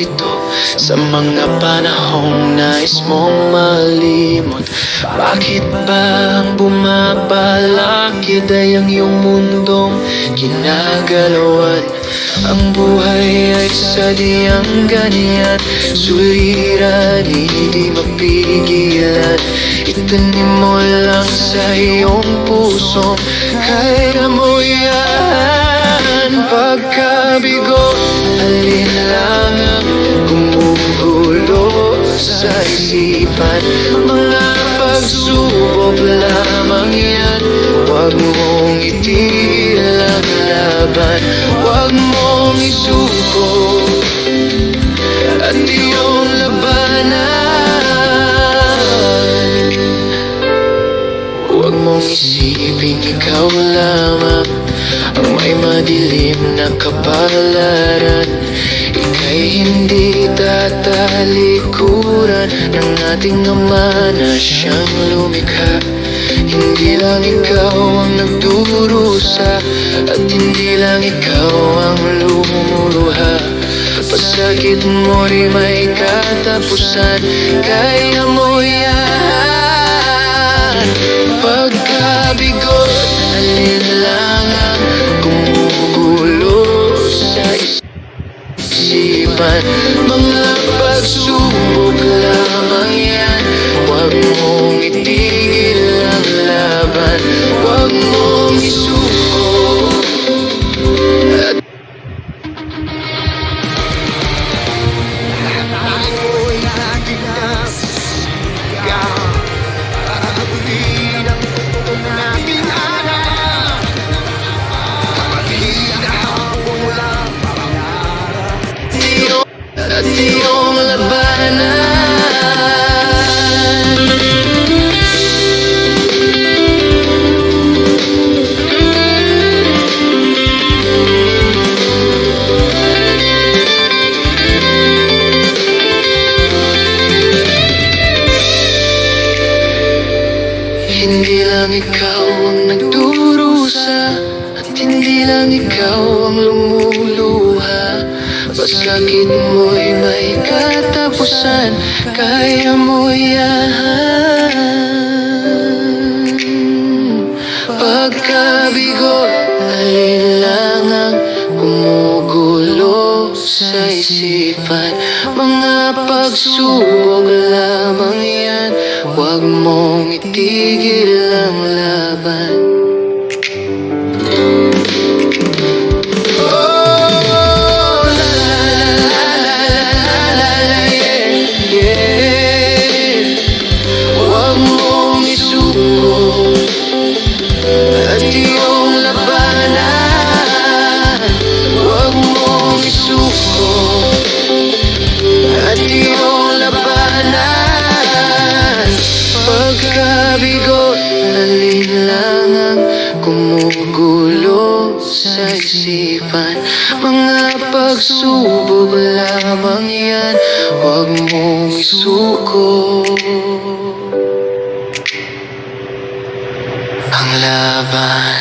nalilito sa mga panahong nais mong malimot. Bakit ba ang bumabalankid ay ang iyong mundong ginagalawan? Ang buhay ay sadyang ganyan, suliran, hindi mapigilan. Itanim mo lang sa iyong puso, kaya mo yan. Pagkabigo, alinlangan, gumugulo sa isipan. Mga pagsubok lamang yan, huwag mong itigil ang laban. Huwag mong isuko at iyong labanan. Huwag mong isipin ikaw lamang ang may madilim na kapalaran. Ika'y hindi tatalikuran ng ating Ama na siyang lumikha. Hindi lang ikaw ang nagdurusa at hindi lang ikaw ang lumuluha. Pasakit mo rin may katapusan, kaya mo yan. Pagkabigo, alinlangan, gumugulo sa isipan. Mga pagsubok lamang yan, huwag mong itigil ang laban. Huwag mong isuko at iyong labanan. Hindi lang ikaw ang nagdurusa at hindi lang ikaw ang lumuluha. Pasakit mo'y may katapusan, kaya mo yan. Pagkabigo, alinlangan, gumugulo sa isipan. Mga pagsubok lamang yan, huwag mong itigil ang laban. At iyong labanan, huwag mong isuko at iyong labanan. Pagkabigo, alinlangan, gumugulo sa isipan. Mga pagsubok lamang yan, huwag mong isuko ang laban.